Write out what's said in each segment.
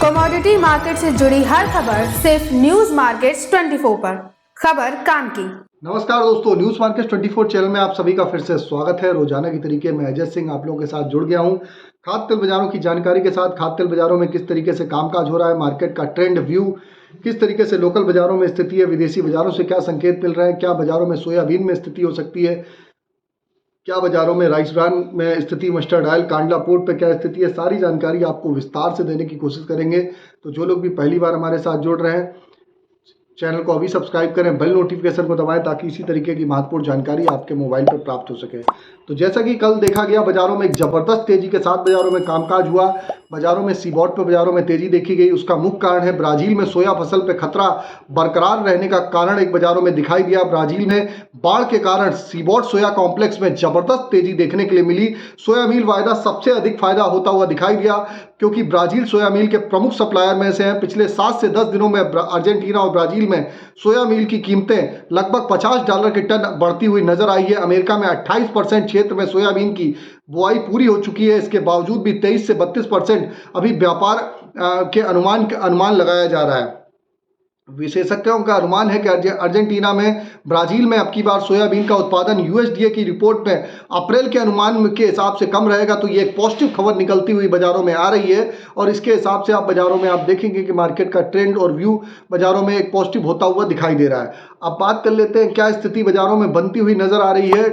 Commodity market से जुड़ी हर खबर सिर्फ न्यूज मार्केट्स 24 पर। खबर काम की। नमस्कार दोस्तों, न्यूज मार्केट्स 24 चैनल में आप सभी का फिर से स्वागत है। रोजाना की तरीके मैं अजय सिंह आप लोगों के साथ जुड़ गया हूं खाद्य तेल बाजारों की जानकारी के साथ। खाद्य तेल बाजारों में किस तरीके से कामकाज हो रहा है, मार्केट का ट्रेंड व्यू, किस तरीके से लोकल बाजारों में स्थिति है, विदेशी बाजारों से क्या संकेत मिल रहे हैं, क्या बाजारों में सोयाबीन में स्थिति हो सकती है, क्या बाजारों में राइस ब्रान में स्थिति, मस्टर्ड ऑयल, कांडला पोर्ट पे क्या स्थिति है, सारी जानकारी आपको विस्तार से देने की कोशिश करेंगे। तो जो लोग भी पहली बार हमारे साथ जुड़ रहे हैं, चैनल को अभी सब्सक्राइब करें, बेल नोटिफिकेशन को दबाएं ताकि इसी तरीके की महत्वपूर्ण जानकारी आपके मोबाइल पर प्राप्त हो सके। तो जैसा कि कल देखा गया, बाजारों में एक जबरदस्त तेजी के साथ बाजारों में कामकाज हुआ। बाजारों में सीबॉट पर बाजारों में तेजी देखी गई। उसका मुख्य कारण है ब्राजील में सोया फसल पे खतरा बरकरार रहने का कारण एक बाजारों में दिखाई दिया। ब्राजील में बाढ़ के कारण सीबॉट सोया कॉम्प्लेक्स में जबरदस्त तेजी देखने के लिए मिली। सोया मील वायदा सबसे अधिक फायदा होता हुआ दिखाई दिया क्योंकि ब्राजील सोया मील के प्रमुख सप्लायर में से हैं। पिछले 7 से 10 दिनों में अर्जेंटीना और ब्राजील में सोया मील की कीमतें लगभग $50 के टन बढ़ती हुई नजर आई है। अमेरिका में 28% क्षेत्र में सोयाबीन की बुआई पूरी हो चुकी है। इसके बावजूद भी 23 से 32% अभी व्यापार के अनुमान लगाया जा रहा है। विशेषज्ञों का अनुमान है कि अर्जेंटीना में ब्राजील में अब की बार सोयाबीन का उत्पादन यूएसडीए की रिपोर्ट में अप्रैल के अनुमान के हिसाब से कम रहेगा। तो ये एक पॉजिटिव खबर निकलती हुई बाजारों में आ रही है और इसके हिसाब से आप बाजारों में आप देखेंगे कि मार्केट का ट्रेंड और व्यू बाजारों में एक पॉजिटिव होता हुआ दिखाई दे रहा है। अब बात कर लेते हैं क्या स्थिति बाजारों में बनती हुई नजर आ रही है,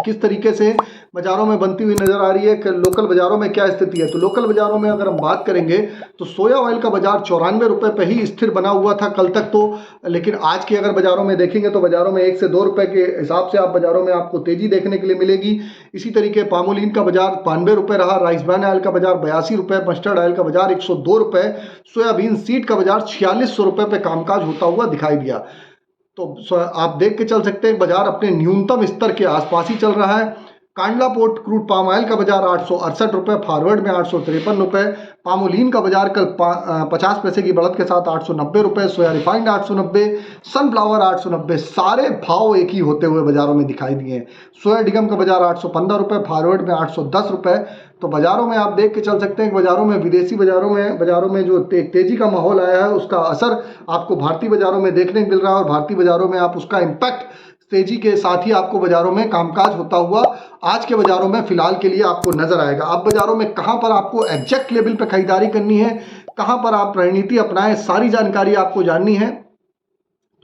किस तरीके से बाजारों में बनती हुई नजर आ रही है, कि लोकल बाजारों में क्या स्थिति है। तो लोकल बाजारों में अगर हम बात करेंगे तो सोया ऑयल का बाजार 94 रुपए पे ही स्थिर बना हुआ था कल तक तो, लेकिन आज की अगर बाजारों में देखेंगे तो बाजारों में 1 से 2 रुपए के हिसाब से आप बाजारों में आपको तेजी देखने के लिए मिलेगी। इसी तरीके पामोलिन का बाजार 92 रुपए रहा, राइस ब्रान ऑयल का बाजार 82 रुपए, मस्टर्ड ऑयल का बाजार 102 रुपए, सोयाबीन सीड का बाजार 4600 रुपए पे कामकाज होता हुआ दिखाई दिया। तो आप देख के चल सकते हैं बाजार अपने न्यूनतम स्तर के आसपास ही चल रहा है। Kandla port crude palm oil का बाजार 868 रुपए, फॉरवर्ड में 853 रुपए, पामोलिन का बाजार कल 50 पैसे की बढ़त के साथ 890 रुपए, सोया रिफाइंड 890, सनफ्लावर 890, सारे भाव एक ही होते हुए बाजारों में दिखाई दिए हैं। सोया डिगम का बाजार 815 रुपए, फॉरवर्ड में 810 रुपए। तो बाजारों में आप देख के चल सकते हैं कि बाजारों में विदेशी बाजारों में जो तेजी का माहौल आया है उसका असर आपको भारतीय बाजारों में देखने को मिल रहा है और भारतीय बाजारों में आप उसका इम्पैक्ट तेजी के साथ ही आपको बाजारों में कामकाज होता हुआ आज के बाजारों में फिलहाल के लिए आपको नजर आएगा। अब बाजारों में कहां पर आपको एग्जैक्ट लेवल पे खरीदारी करनी है, कहां पर आप रणनीति अपनाएं, सारी जानकारी आपको जाननी है।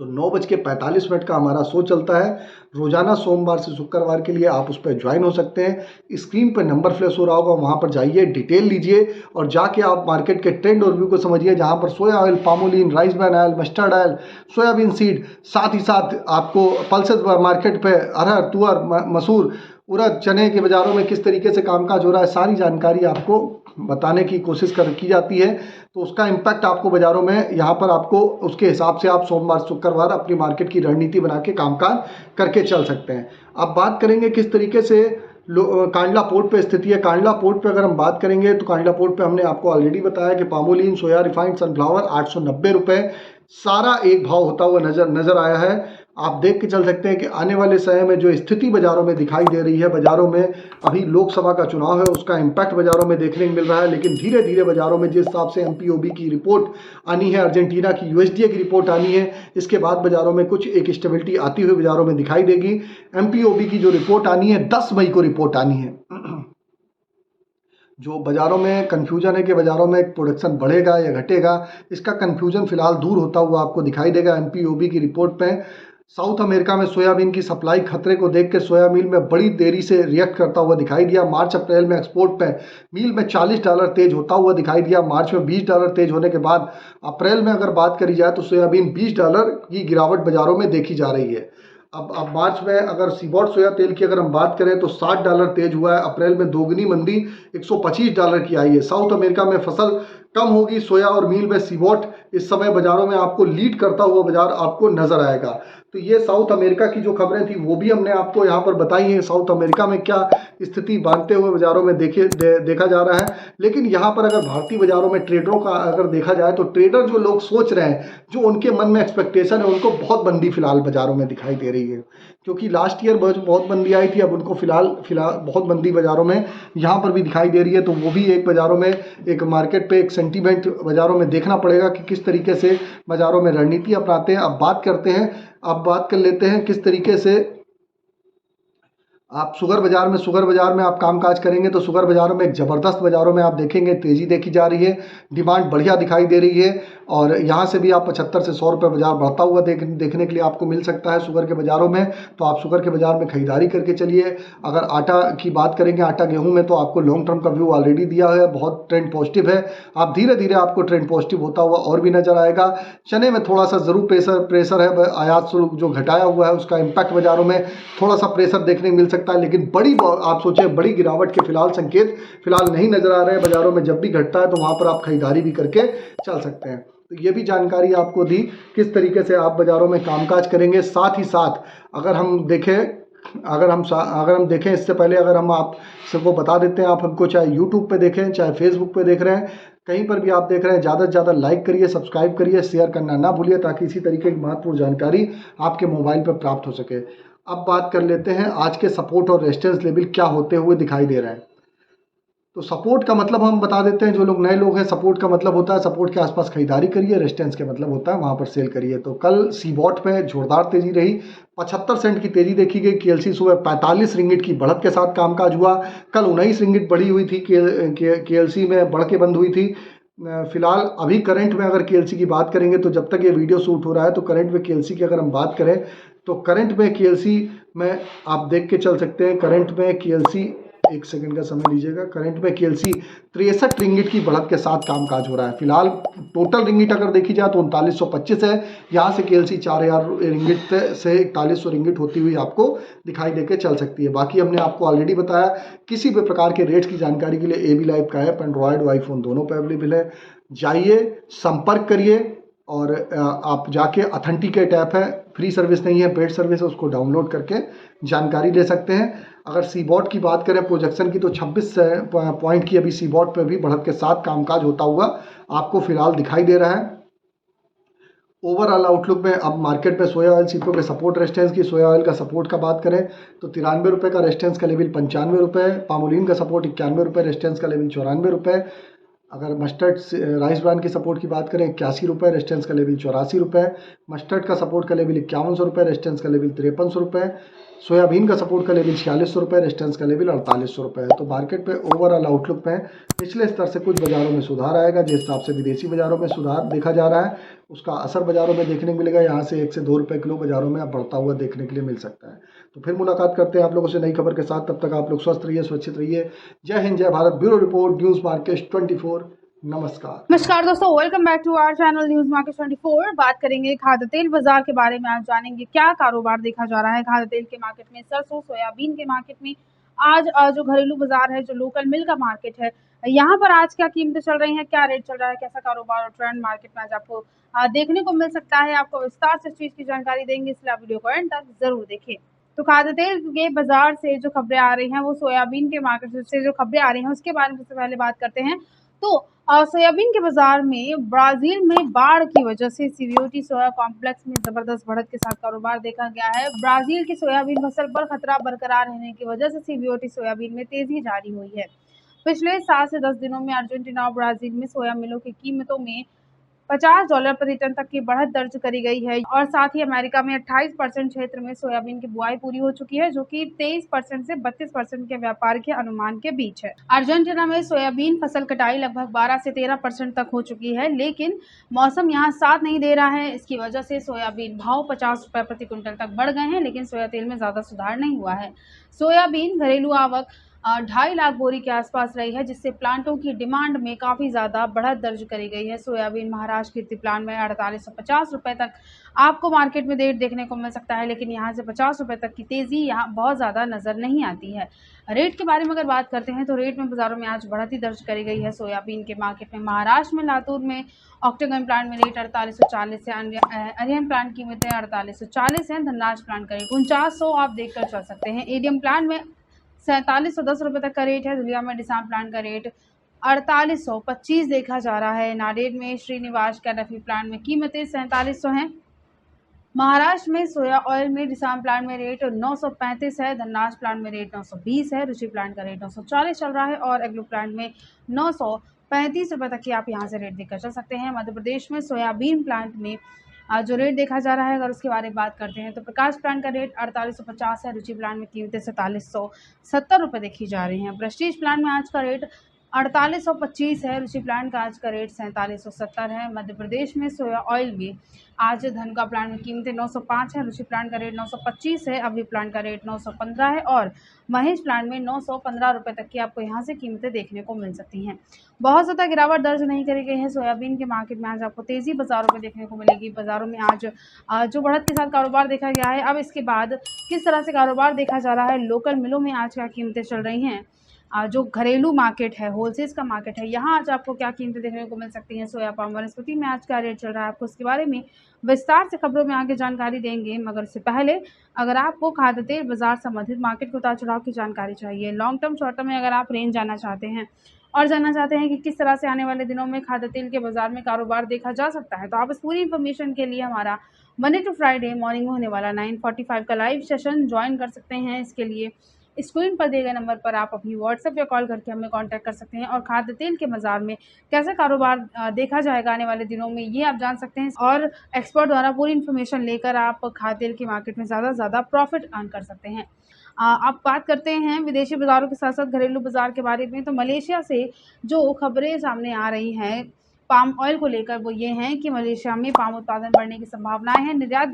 तो 9:45 का हमारा शो चलता है रोजाना सोमवार से शुक्रवार के लिए। आप उस पर ज्वाइन हो सकते हैं। स्क्रीन पर नंबर फ्लैश हो रहा होगा, वहां पर जाइए, डिटेल लीजिए और जाके आप मार्केट के ट्रेंड और व्यू को समझिए, जहां पर सोया oil, palmolein, rice bran oil, mustard oil, soybean seed, साथ ही साथ आपको पल्सेस मार्केट पे अरहर, तुअर, मसूर, उड़द, चने के बाजारों में किस तरीके से कामकाज हो रहा है, सारी जानकारी आपको बताने की कोशिश की जाती है। तो उसका इम्पैक्ट आपको बाजारों में यहाँ पर आपको उसके हिसाब से आप सोमवार शुक्रवार अपनी मार्केट की रणनीति बना के कामकाज करके चल सकते हैं। अब बात करेंगे किस तरीके से कांडला पोर्ट पे स्थिति है। कांडला पोर्ट पे अगर हम बात करेंगे तो कांडला पोर्ट पे हमने आपको ऑलरेडी बताया कि पामोलिन, सोया रिफाइंड, सनफ्लावर 890 रुपए, सारा एक भाव होता हुआ नजर आया है। आप देख के चल सकते हैं कि आने वाले समय में जो स्थिति बाजारों में दिखाई दे रही है, बाजारों में अभी लोकसभा का चुनाव है, उसका इम्पैक्ट बाजारों में देखने को मिल रहा है। लेकिन धीरे धीरे बाजारों में जिस हिसाब से एमपीओबी की रिपोर्ट आनी है, अर्जेंटीना की यूएसडीए की रिपोर्ट आनी है, इसके बाद बाजारों में कुछ एक स्टेबिलिटी आती हुई बाजारों में दिखाई देगी। एमपीओबी की जो रिपोर्ट आनी है 10 मई को रिपोर्ट आनी है। जो बाजारों में कन्फ्यूजन है कि बाजारों में प्रोडक्शन बढ़ेगा या घटेगा, इसका कन्फ्यूजन फिलहाल दूर होता हुआ आपको दिखाई देगा। एमपीओबी की रिपोर्ट में साउथ अमेरिका में सोयाबीन की सप्लाई खतरे को देख के सोया मील में बड़ी देरी से रिएक्ट करता हुआ दिखाई दिया। मार्च अप्रैल में एक्सपोर्ट पे मील में $40 तेज होता हुआ दिखाई दिया। मार्च में $20 तेज होने के बाद अप्रैल में अगर बात करी जाए तो सोयाबीन $20 की गिरावट बाजारों में देखी जा रही है। अब मार्च में अगर सीबॉट सोया तेल की अगर हम बात करें तो $60 तेज हुआ है। अप्रैल में दोगुनी मंदी $125 की आई है। साउथ अमेरिका में फसल कम होगी, सोया और मील में सीबॉट इस समय बाजारों में आपको लीड करता हुआ बाजार आपको नजर आएगा। तो ये साउथ अमेरिका की जो खबरें थी वो भी हमने आपको यहाँ पर बताई हैं। साउथ अमेरिका में क्या स्थिति बांधते हुए बाजारों में देखा जा रहा है। लेकिन यहाँ पर अगर भारतीय बाजारों में ट्रेडरों का अगर देखा जाए तो ट्रेडर जो लोग सोच रहे हैं, जो उनके मन में एक्सपेक्टेशन है, उनको बहुत मंदी फिलहाल बाजारों में दिखाई दे रही है। क्योंकि लास्ट ईयर बहुत मंदी आई थी, अब उनको फिलहाल बहुत मंदी बाजारों में यहाँ पर भी दिखाई दे रही है। तो वो भी एक बाजारों में एक मार्केट पे एक सेंटीमेंट बाज़ारों में देखना पड़ेगा कि किस तरीके से बाज़ारों में रणनीति अपनाते हैं। अब बात कर लेते हैं किस तरीके से आप शुगर बाज़ार में आप कामकाज करेंगे तो शुगर बाज़ारों में एक ज़बरदस्त बाज़ारों में आप देखेंगे तेज़ी देखी जा रही है, डिमांड बढ़िया दिखाई दे रही है और यहाँ से भी आप 75 से 100 रुपये बाज़ार बढ़ता हुआ देखने के लिए आपको मिल सकता है शुगर के बाज़ारों में। तो आप शुगर के बाज़ार में खरीदारी करके चलिए। अगर आटा की बात करेंगे, आटा गेहूँ में तो आपको लॉन्ग टर्म का व्यू ऑलरेडी दिया है, बहुत ट्रेंड पॉजिटिव है। आप धीरे धीरे आपको ट्रेंड पॉजिटिव होता हुआ और भी नज़र आएगा। चने में थोड़ा सा ज़रूर प्रेशर है, आयात शुल्क जो घटाया हुआ है उसका इम्पैक्ट बाज़ारों में थोड़ा सा प्रेशर देखने को मिल सकता है, लेकिन आप सोचें बड़ी गिरावट के संकेत फिलहाल नहीं नजर आ रहे हैं बाजारों में। जब भी घटता है तो वहां पर आप खरीदारी भी करके चल सकते हैं। तो ये भी जानकारी आपको दी किस तरीके से आप बाजारों में कामकाज करेंगे। साथ ही साथ अगर हम देखें इससे पहले अगर हम आप सबको बता देते हैं, आप हमको चाहे यूट्यूब पे देखें चाहे फेसबुक पे देख रहे हैं, कहीं पर भी आप देख रहे हैं, ज़्यादा से ज़्यादा लाइक करिए, सब्सक्राइब करिए, शेयर करना ना भूलिए ताकि इसी तरीके की महत्वपूर्ण जानकारी आपके मोबाइल पर प्राप्त हो सके। अब बात कर लेते हैं आज के सपोर्ट और रेजिस्टेंस लेवल क्या होते हुए दिखाई दे रहे हैं। तो सपोर्ट का मतलब हम बता देते हैं, जो लोग नए लोग हैं, सपोर्ट का मतलब होता है सपोर्ट के आसपास खरीदारी करिए, रेजिस्टेंस के मतलब होता है वहां पर सेल करिए। तो कल सीबॉट पे जोरदार तेजी रही, 75 सेंट की तेजी देखी गई। केएलसी सुबह 45 रिंगिट की बढ़त के साथ कामकाज हुआ। कल 19 रिंगिट बढ़ी हुई थी, केएलसी में बढ़ के बंद हुई थी। फिलहाल अभी करंट में अगर केएलसी की बात करेंगे तो जब तक ये वीडियो शूट हो रहा है तो करंट में केएलसी की अगर हम बात करें तो करंट में केएलसी में आप देख के चल सकते हैं। करंट में केएलसी, एक सेकंड का समय लीजिएगा, करंट में केएलसी 63 रिंगिट की बढ़त के साथ कामकाज हो रहा है। फिलहाल टोटल रिंगिट अगर देखी जाए तो 3925 है। यहाँ से केएलसी 4000 रिंगिट से 4100 रिंगिट होती हुई आपको दिखाई देके चल सकती है। बाकी हमने आपको ऑलरेडी बताया किसी भी प्रकार के रेट्स की जानकारी के लिए एबी लाइव का ऐप एंड्रॉयड और आईफोन दोनों पर अवेलेबल है। जाइए, संपर्क करिए और आप जाके ऑथेंटिकेट ऐप है, फ्री सर्विस नहीं है, पेड सर्विस है, उसको डाउनलोड करके जानकारी ले सकते हैं। अगर सीबॉट की बात करें प्रोजेक्शन की तो 26 पॉइंट की अभी सीबॉट पे भी बढ़त के साथ कामकाज होता हुआ आपको फिलहाल दिखाई दे रहा है। ओवरऑल आउटलुक में अब मार्केट में सोया ऑयल सीपीओ के सपोर्ट रेजिस्टेंस की, सोया ऑयल का सपोर्ट का बात करें तो 93 रुपये का रेजिस्टेंस का लेवल 95 रुपये, पामोलिन का सपोर्ट 91 रुपये, रेजिस्टेंस का लेवल 94 रुपये। अगर मस्टर्ड राइस ब्रांड की सपोर्ट की बात करें 81 रुपये, रेजिस्टेंस का लेवल 84 रुपये। मस्टर्ड का सपोर्ट का लेवल 5100 रुपये, रेजिस्टेंस का लेवल 5300 रुपये। सोयाबीन का सपोर्ट का लेवल 4600 रुपये, रेजिस्टेंस का लेवल 4800 रुपये है। तो मार्केट पे ओवरऑल आउटलुक में पिछले स्तर से कुछ बाज़ारों में सुधार आएगा। जिस हिसाब से विदेशी बाज़ारों में सुधार देखा जा रहा है उसका असर बाज़ारों में देखने को मिलेगा। यहाँ से 1 से 2 रुपये किलो बाज़ारों में अब बढ़ता हुआ देखने के लिए मिल सकता है। तो फिर मुलाकात करते हैं आप लोगों से नई खबर के साथ। तब तक आप लोग स्वस्थ रहिए, सुरक्षित रहिए। जय हिंद, जय Bharat. Bureau report, news market 24। नमस्कार दोस्तों, welcome back to our channel news market 24। बात करेंगे खाद्य तेल बाजार के बारे में। आज जानेंगे क्या कारोबार देखा जा रहा है खाद्य तेल के मार्केट में, सरसों सोयाबीन के मार्केट में। आज जो घरेलू बाजार है, जो लोकल मिल का मार्केट है, यहाँ पर आज क्या कीमतें चल रही हैं, क्या रेट चल रहा है, कैसा कारोबार और ट्रेंड मार्केट में आज आपको देखने को मिल सकता है। आपको विस्तार से इस चीज की जानकारी देंगे, इसलिए आप वीडियो को एंड तक जरूर देखें। तो खाद्य तेल के बाजार से जो खबरें आ रही हैं वो सोयाबीन के मार्केट से जो खबरें आ रही हैं उसके बारे में सबसे पहले बात करते हैं। तो सोयाबीन के बाजार में ब्राजील में बाढ़ की वजह से सीवीओटी सोया कॉम्प्लेक्स में जबरदस्त बढ़त के साथ कारोबार देखा गया है। ब्राजील की सोयाबीन फसल पर खतरा बरकरार रहने की वजह से सीवीओटी सोयाबीन में तेजी जारी हुई है। पिछले 7 से 10 दिनों में अर्जेंटीना और ब्राजील में सोया मिलों की कीमतों में $50 प्रति टन तक की बढ़त दर्ज करी गई है और साथ ही अमेरिका में 28% क्षेत्र में सोयाबीन की बुआई पूरी हो चुकी है, जो कि 23% से 32% के व्यापार के अनुमान के बीच है। अर्जेंटीना में सोयाबीन फसल कटाई लगभग 12 से 13% तक हो चुकी है, लेकिन मौसम यहाँ साथ नहीं दे रहा है। इसकी वजह से सोयाबीन भाव 50 रुपए प्रति क्विंटल तक बढ़ गए हैं, लेकिन सोया तेल में ज्यादा सुधार नहीं हुआ है। सोयाबीन घरेलू आवक 2.5 लाख बोरी के आसपास रही है, जिससे प्लांटों की डिमांड में काफ़ी ज़्यादा बढ़त दर्ज करी गई है। सोयाबीन महाराष्ट्र कीर्ति प्लांट में 4850 रुपये तक आपको मार्केट में रेट देखने को मिल सकता है, लेकिन यहाँ से 50 रुपये तक की तेज़ी यहाँ बहुत ज़्यादा नज़र नहीं आती है। रेट के बारे में अगर बात करते हैं तो रेट में बाज़ारों में आज बढ़त ही दर्ज करी गई है। सोयाबीन के मार्केट में महाराष्ट्र में लातूर में ऑक्टेगन प्लांट में रेट 4840 है, अरिहंत प्लांट की कीमतें 4840 हैं, धनराज प्लांट का रेट 4900 आप देख कर चल सकते हैं। एडीएम प्लांट में 4710 रुपये तक का रेट है। धुलिया में डिसाम प्लांट का रेट 4825 देखा जा रहा है। नांदेड़ में श्रीनिवास कैनफी प्लांट में कीमतें 4700 हैं। महाराष्ट्र में सोया ऑयल में डिसाम प्लांट में रेट 935 है, धनराज प्लांट में रेट 920 है, रुचि प्लांट का रेट 940 चल रहा है और एग्लो प्लांट में 950 35 रुपये तक की आप यहाँ से रेट देखकर चल सकते हैं। मध्य प्रदेश में सोयाबीन प्लांट में जो रेट देखा जा रहा है, अगर उसके बारे में बात करते हैं तो प्रकाश प्लांट का रेट 4850 है। रुचि प्लांट में कीमतें 4770 रुपये देखी जा रही हैं। प्रेस्टीज प्लांट में आज का रेट 4825 है। रुचि प्लांट का आज का रेट 4770 है। मध्य प्रदेश में सोया ऑयल में आज धनुका प्लांट में कीमतें 905 है। रुचि प्लांट का रेट 925 है। अभी प्लांट का रेट 915 है और महेश प्लांट में 915 रुपये तक की आपको यहाँ से कीमतें देखने को मिल सकती हैं। बहुत ज़्यादा गिरावट दर्ज नहीं करी गई है। सोयाबीन के मार्केट में आज आपको तेज़ी बाज़ारों में देखने को मिलेगी। बाज़ारों में आज जो बढ़त के साथ कारोबार देखा गया है। अब इसके बाद किस तरह से कारोबार देखा जा रहा है, लोकल मिलों में आज क्या कीमतें चल रही हैं, जो घरेलू मार्केट है, होलसेल्स का मार्केट है, यहाँ आज आपको क्या कीमतें देखने को मिल सकती हैं। सोया पाम वनस्पति में आज का रेट चल रहा है, आपको इसके बारे में विस्तार से खबरों में आगे जानकारी देंगे। मगर उससे पहले अगर आपको खाद्य तेल बाजार संबंधित मार्केट के उतार चढ़ाव की जानकारी चाहिए, लॉन्ग टर्म शॉर्ट टर्म में अगर आप रेंज जानना चाहते हैं और जानना चाहते हैं कि किस तरह से आने वाले दिनों में खाद्य तेल के बाजार में कारोबार देखा जा सकता है, तो आप इस पूरी इन्फॉर्मेशन के लिए हमारा मंडे टू फ्राइडे मॉर्निंग में होने वाला 9:45 का लाइव सेशन ज्वाइन कर सकते हैं। इसके लिए स्क्रीन पर दिए गए नंबर पर आप अपनी व्हाट्सएप या कॉल करके हमें कांटेक्ट कर सकते हैं और खाद्य तेल के बाजार में कैसे कारोबार देखा जाएगा आने वाले दिनों में, ये आप जान सकते हैं। और एक्सपर्ट द्वारा पूरी इन्फॉर्मेशन लेकर आप खाद्य तेल की मार्केट में ज़्यादा से ज़्यादा प्रॉफिट अर्न कर सकते हैं। अब बात करते हैं विदेशी बाज़ारों के साथ साथ घरेलू बाज़ार के बारे में। तो मलेशिया से जो खबरें सामने आ रही हैं पाम ऑयल को लेकर, वो ये हैं कि मलेशिया में पाम उत्पादन बढ़ने की संभावनाएं हैं। निर्यात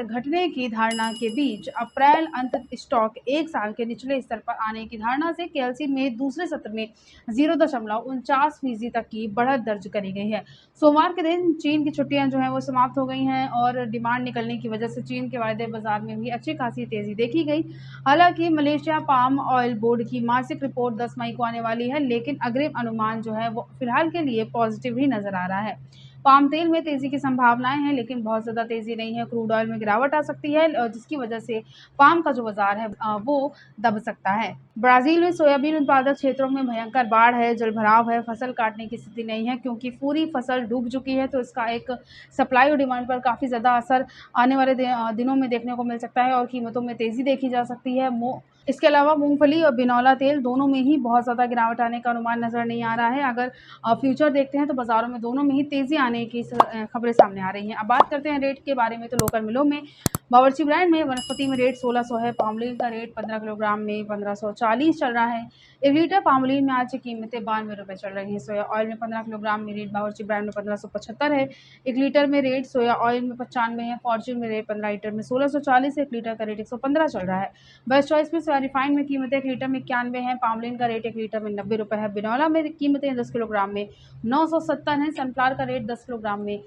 घटने की धारणा के बीच अप्रैल अंत स्टॉक 1 साल के निचले स्तर पर आने की धारणा से केएलसी में दूसरे सत्र में 0.49% तक की बढ़त दर्ज करी गई है। सोमवार के दिन चीन की छुट्टियां जो हैं वो समाप्त हो गई हैं और डिमांड निकलने की वजह से चीन के वायदे बाजार में भी अच्छी खासी तेजी देखी गई। हालांकि मलेशिया पाम ऑयल बोर्ड की मासिक रिपोर्ट 10 मई को आने वाली है, लेकिन अग्रिम अनुमान जो है वो फिलहाल के लिए पॉजिटिव ही नजर आ रहा है। पाम तेल में तेज़ी की संभावनाएं हैं, लेकिन बहुत ज़्यादा तेज़ी नहीं है। क्रूड ऑयल में गिरावट आ सकती है, जिसकी वजह से पाम का जो बाजार है वो दब सकता है। ब्राज़ील में सोयाबीन उत्पादक क्षेत्रों में भयंकर बाढ़ है, जलभराव है, फसल काटने की स्थिति नहीं है क्योंकि पूरी फसल डूब चुकी है। तो इसका एक सप्लाई और डिमांड पर काफ़ी ज़्यादा असर आने वाले दिनों में देखने को मिल सकता है और कीमतों में तेज़ी देखी जा सकती है। इसके अलावा मूंगफली और बिनौला तेल दोनों में ही बहुत ज़्यादा गिरावट आने का अनुमान नज़र नहीं आ रहा है। अगर फ्यूचर देखते हैं तो बाज़ारों में दोनों में ही तेज़ी आने की खबरें सामने आ रही हैं। अब बात करते हैं रेट के बारे में। तो लोकल मिलों में बावर्ची ब्रांड में वनस्पति में रेट 1600 है। पामोलिन का रेट 15 किलोग्राम में 1540 चल रहा है। 1 लीटर पामोलिन में आज की कीमतें 92 रुपये चल रही हैं। सोया ऑयल में 15 किलोग्राम में रेट बावर्ची ब्रांड में 1575 है। 1 लीटर में रेट सोया ऑयल में 95 है। फॉर्च्यून में रेट 15 लीटर में 1640 है। 1 लीटर का रेट 115 चल रहा है। बेस्ट चॉइस में सोया रिफाइंड में कीमतें 1 लीटर में 91 है। पामोलिन का रेट 1 लीटर में 90 रुपये है। बिनौला में कीमतें 10 किलोग्राम में 970 है। सनफ्लावर का रेट 10 किलोग्राम में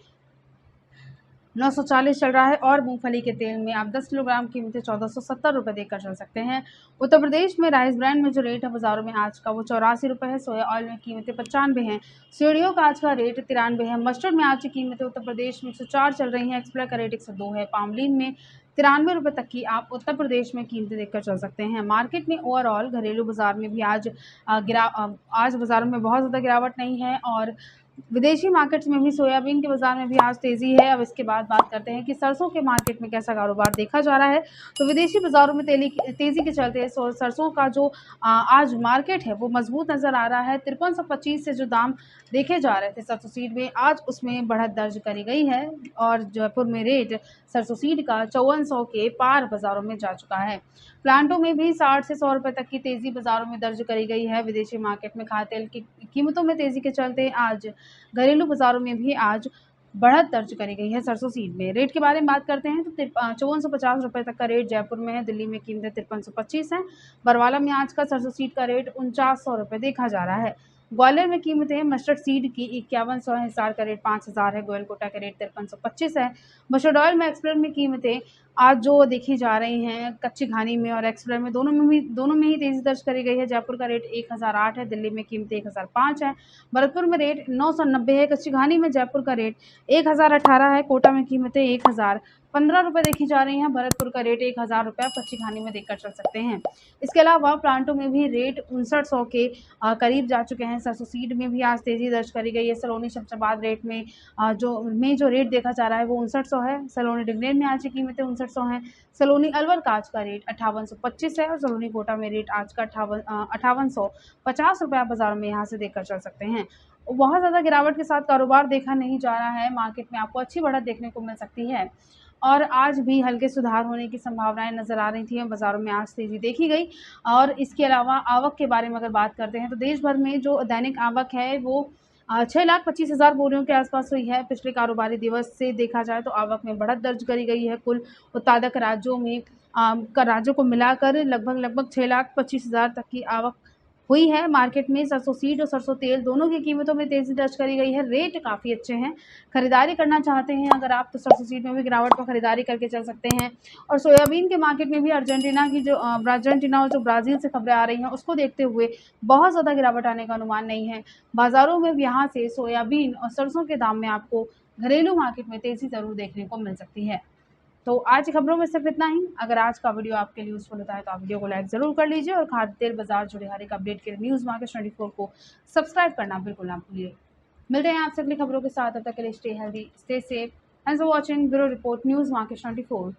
940 चल रहा है और मूंगफली के तेल में आप 10 किलोग्राम कीमतें 1470 रुपये देकर चल सकते हैं। उत्तर प्रदेश में राइस ब्रांड में जो रेट है बाज़ारों में आज का वो 84 रुपये है। सोया ऑयल में कीमतें 95 हैं। सीढ़ियों का आज का रेट 93 है। मस्टर्ड में आज की कीमतें उत्तर प्रदेश में 104 चल रही हैं। एक्सप्लेयर का रेट 102 है। पामोलिन में 93 रुपये तक की आप उत्तर प्रदेश में कीमतें देखकर चल सकते हैं। मार्केट में ओवरऑल घरेलू बाज़ार में भी आज बाज़ारों में बहुत ज़्यादा गिरावट नहीं है और विदेशी मार्केट्स में भी सोयाबीन के बाज़ार में भी आज तेज़ी है। अब इसके बाद बात करते हैं कि सरसों के मार्केट में कैसा कारोबार देखा जा रहा है। तो विदेशी बाज़ारों में तेज़ी के चलते सरसों का जो आज मार्केट है वो मजबूत नज़र आ रहा है। 5325 से जो दाम देखे जा रहे थे सरसों सीड में, आज उसमें बढ़त दर्ज करी गई है और जयपुर में रेट सरसों सीड का 5400 के पार बाज़ारों में जा चुका है। प्लांटों में भी 60 से 100 रुपये तक की तेज़ी बाज़ारों में दर्ज करी गई है। विदेशी मार्केट में खाद्य तेल की कीमतों में तेज़ी के चलते आज घरेलू बाज़ारों में भी आज बढ़त दर्ज करी गई है। सरसों सीड में रेट के बारे में बात करते हैं तो 5450 रुपये तक का रेट जयपुर में है। दिल्ली में कीमतें 5325 हैं। बरवाला में आज का सरसों सीड का रेट 4900 रुपये देखा जा रहा है। ग्वालियर में कीमतें मस्टर्ड सीड की 5100 है। हिसार का रेट 5000 है। गोयलकोटा का रेट 5325 है। मस्टर्ड ऑयल में एक्सप्लेयर में कीमतें आज जो देखी जा रही हैं कच्ची घानी में और एक्सप्लेयर में दोनों में ही तेज़ी दर्ज करी गई है। जयपुर का रेट 1008 है। दिल्ली में कीमतें 1005 है। भरतपुर में रेट 990 है। कच्ची घानी में जयपुर का रेट 1018 है। कोटा में कीमतें 1000 15 रुपये देखी जा रही हैं। भरतपुर का रेट 1000 रुपये पच्ची खानी में देखकर चल सकते हैं। इसके अलावा प्लांटों में भी रेट 5900 के करीब जा चुके हैं। सरसों सीड में भी आज तेजी दर्ज करी गई है। सलोनी शमशाबाद रेट में जो रेट देखा जा रहा है वो 5900 है। सलोनी डिग्रेन में आज की कीमतें 5900 हैं। सलोनी अलवर का आज का रेट 5825 है और सलोनी कोटा में रेट आज का 5850 रुपये आप बाजारों में यहाँ से देखकर चल सकते हैं। बहुत ज़्यादा गिरावट के साथ कारोबार देखा नहीं जा रहा है। मार्केट में आपको अच्छी बढ़त देखने को मिल सकती है और आज भी हल्के सुधार होने की संभावनाएं नज़र आ रही थी। बाज़ारों में आज तेज़ी देखी गई। और इसके अलावा आवक के बारे में अगर बात करते हैं तो देश भर में जो दैनिक आवक है वो 6,25,000 बोरियों के आसपास हुई है। पिछले कारोबारी दिवस से देखा जाए तो आवक में बढ़त दर्ज करी गई है। कुल उत्पादक राज्यों को मिलाकर लगभग 6,25,000 तक की आवक हुई है। मार्केट में सरसों सीड और सरसों तेल दोनों की कीमतों में तेज़ी दर्ज करी गई है। रेट काफ़ी अच्छे हैं। खरीदारी करना चाहते हैं अगर आप तो सरसों सीड में भी गिरावट पर खरीदारी करके चल सकते हैं। और सोयाबीन के मार्केट में भी अर्जेंटीना और जो ब्राज़ील से खबरें आ रही हैं उसको देखते हुए बहुत ज़्यादा गिरावट आने का अनुमान नहीं है। बाज़ारों में यहाँ से सोयाबीन और सरसों के दाम में आपको घरेलू मार्केट में तेज़ी ज़रूर देखने को मिल सकती है। तो आज की खबरों में सिर्फ इतना ही। अगर आज का वीडियो आपके लिए यूज़फुल होता है तो आप वीडियो को लाइक ज़रूर कर लीजिए और खाद्य तेल बाजार जुड़े हर एक अपडेट के लिए न्यूज़ मार्केट 24 को सब्सक्राइब करना बिल्कुल ना भूलिए। मिलते हैं आपसे अगली खबरों के साथ। तब तक के लिए stay healthy, stay safe. Thanks for watching. Bureau report, news market 24।